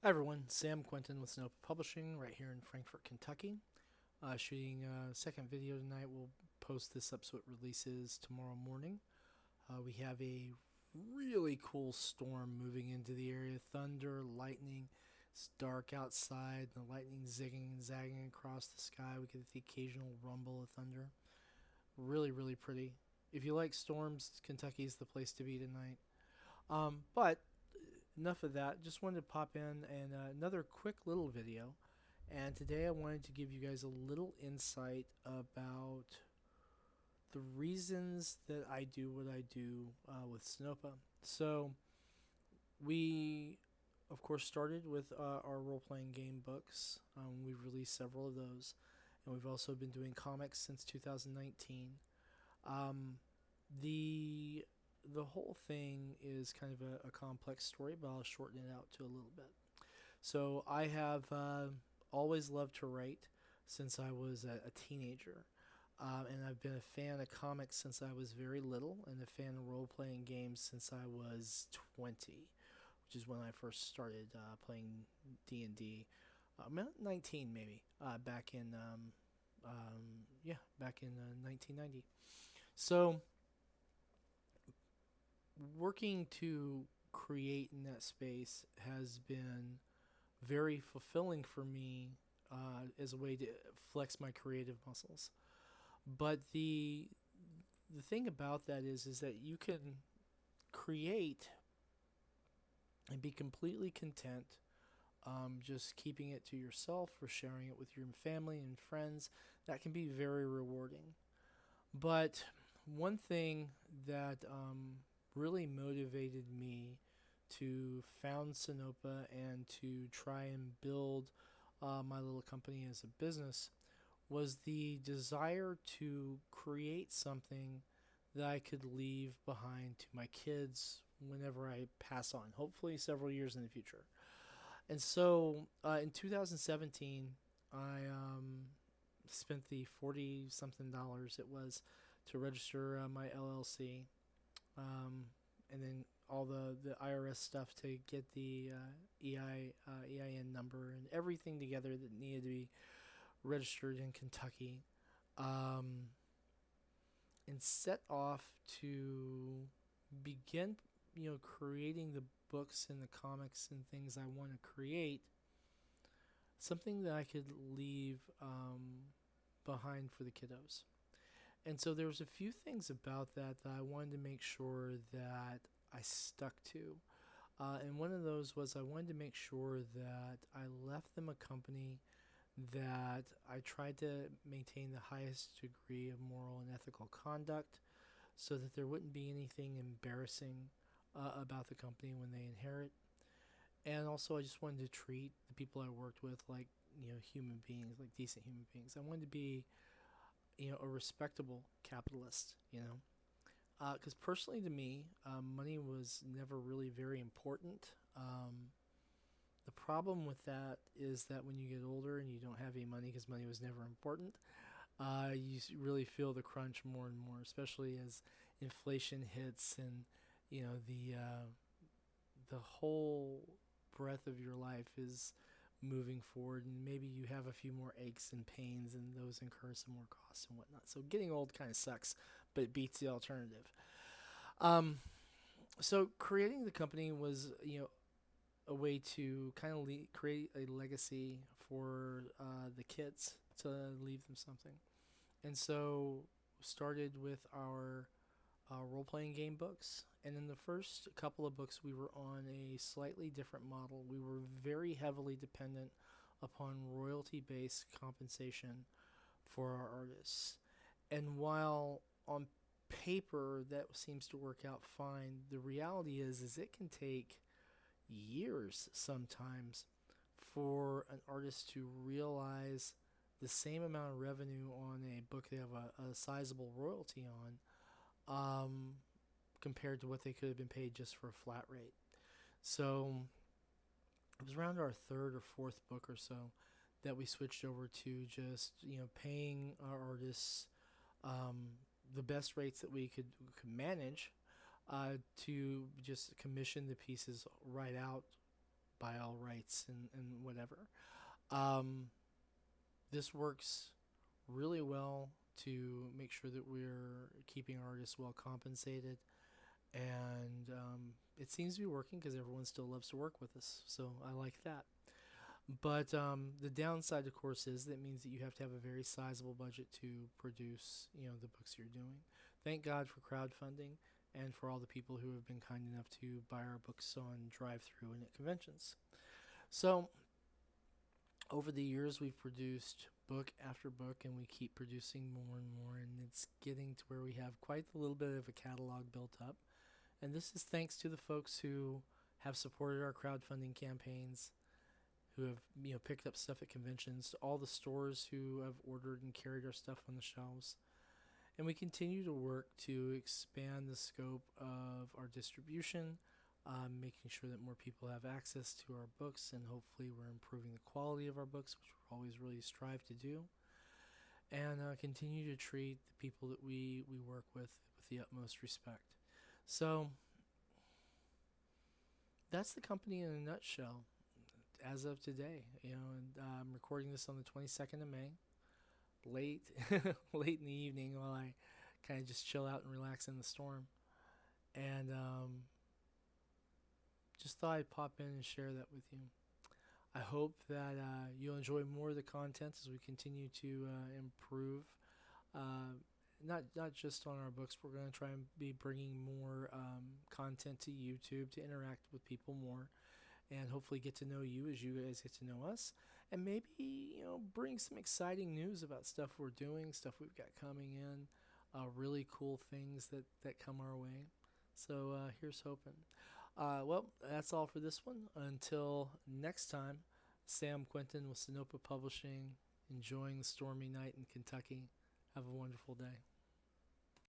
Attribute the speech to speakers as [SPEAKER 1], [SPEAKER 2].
[SPEAKER 1] Hi everyone, Sam Quentin with Snow Publishing right here in Frankfort, Kentucky. Shooting a second video tonight. We'll post this up so it releases tomorrow morning. We have a really cool storm moving into the area. Thunder, lightning. It's dark outside. The lightning zigging and zagging across the sky. We get the occasional rumble of thunder. Really, really pretty. If you like storms, Kentucky's the place to be tonight. But enough of that. Just wanted to pop in and another quick little video. And today I wanted to give you guys a little insight about the reasons that I do what I do with Snopa. So we, of course, started with our role-playing game books. We've released several of those, and we've also been doing comics since 2019. Um, the whole thing is kind of a complex story, but I'll shorten it out to a little bit. So I have always loved to write since I was a teenager. And I've been a fan of comics since I was very little, and a fan of role-playing games since I was 20, which is when I first started playing D&D. 19 maybe, back in, back in 1990. So working to create in that space has been very fulfilling for me as a way to flex my creative muscles. But the thing about that is that you can create and be completely content just keeping it to yourself or sharing it with your family and friends. That can be very rewarding. But one thing that really motivated me to found Sinopa and to try and build my little company as a business was the desire to create something that I could leave behind to my kids whenever I pass on, hopefully several years in the future. And so in 2017, I spent the 40 something dollars it was to register my LLC, and then all the IRS stuff to get the EIN number and everything together that needed to be registered in Kentucky, and set off to begin, creating the books and the comics and things I want to create, something that I could leave behind for the kiddos. And so there was a few things about that I wanted to make sure that I stuck to. And one of those was I wanted to make sure that I left them a company that I tried to maintain the highest degree of moral and ethical conduct so that there wouldn't be anything embarrassing about the company when they inherit. And also I just wanted to treat the people I worked with like, human beings, like decent human beings. I wanted to be, a respectable capitalist, because personally to me, money was never really very important. The problem with that is that when you get older and you don't have any money because money was never important, you really feel the crunch more and more, especially as inflation hits and the whole breadth of your life is moving forward, and maybe you have a few more aches and pains, and those incur some more costs and whatnot. So getting old kind of sucks, but it beats the alternative. So creating the company was, a way to kind of create a legacy for the kids, to leave them something. And so started with our role-playing game books. And in the first couple of books, we were on a slightly different model. We were very heavily dependent upon royalty-based compensation for our artists. And while on paper that seems to work out fine, the reality is it can take years sometimes for an artist to realize the same amount of revenue on a book they have a sizable royalty on, compared to what they could have been paid just for a flat rate. So it was around our third or fourth book or so that we switched over to just paying our artists the best rates that we could manage, to just commission the pieces right out by all rights and whatever. Um, this works really well to make sure that we're keeping artists well compensated, and it seems to be working because everyone still loves to work with us. So I like that. But the downside, of course, is that means that you have to have a very sizable budget to produce, the books you're doing. Thank God for crowdfunding and for all the people who have been kind enough to buy our books on drive-through and at conventions. So over the years, we've produced book after book, and we keep producing more and more, and it's getting to where we have quite a little bit of a catalog built up. And this is thanks to the folks who have supported our crowdfunding campaigns, who have picked up stuff at conventions, to all the stores who have ordered and carried our stuff on the shelves. And we continue to work to expand the scope of our distribution, making sure that more people have access to our books, and hopefully we're improving the quality of our books, which we always really strive to do, and continue to treat the people that we work with the utmost respect. So that's the company in a nutshell as of today. And I'm recording this on the 22nd of May, late late in the evening, while I kind of just chill out and relax in the storm. And just thought I'd pop in and share that with you. I hope that you'll enjoy more of the content as we continue to improve. Not just on our books. We're going to try and be bringing more content to YouTube to interact with people more, and hopefully get to know you as you guys get to know us, and maybe bring some exciting news about stuff we're doing, stuff we've got coming in, really cool things that come our way. So here's hoping. Well, that's all for this one. Until next time, Sam Quinton with Sinopa Publishing, enjoying the stormy night in Kentucky. Have a wonderful day.